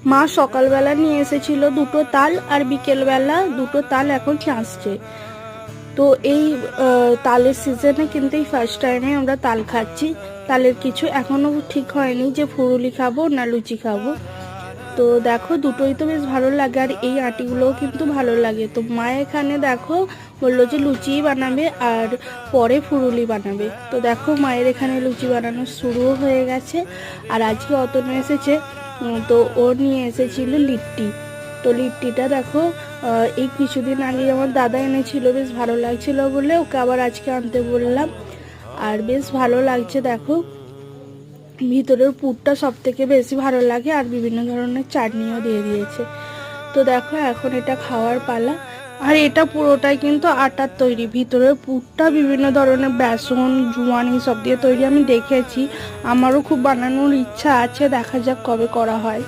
মা সকালবেলা নিয়ে এসেছিল দুটো তাল, আর বিকেলবেলা দুটো তাল এখন আসছে। তো এই তালের সিজনে কিন্তু এই ফার্স্ট টাইমে আমরা তাল খাচ্ছি। তালের কিছু এখনও ঠিক হয়নি যে ফুরুলি খাবো না লুচি খাবো। তো দেখো দুটোই তো বেশ ভালো লাগে, আর এই আটিগুলোও কিন্তু ভালো লাগে। তো মা এখানে দেখো বললো যে লুচি বানাবে আর পরে ফুরুলি বানাবে। তো দেখো মায়ের এখানে লুচি বানানো শুরুও হয়ে গেছে। আর আজকে অতনু এসেছে, তো ও নিয়ে এসেছিল লিট্টি। তো লিট্টিটা দেখো এই কিছুদিন আগে আমার দাদা এনেছিল, বেশ ভালো লাগছিল বলে ওকে আবার আজকে আনতে বললাম। আর বেশ ভালো লাগছে দেখো, ভিতরের পুরটা সব থেকে বেশি ভালো লাগে, আর বিভিন্ন ধরনের চাটনিও দিয়ে দিয়েছে। তো দেখো এখন এটা খাওয়ার পালা। আর এটা পুরোটাই কিন্তু আটার তৈরি, ভিতরের পুরটা বিভিন্ন ধরনের বেসন জোয়ান সব দিয়ে তৈরি। আমি দেখেছি, আমারও খুব বানানোর ইচ্ছা আছে, দেখা যাক কবে করা হয়।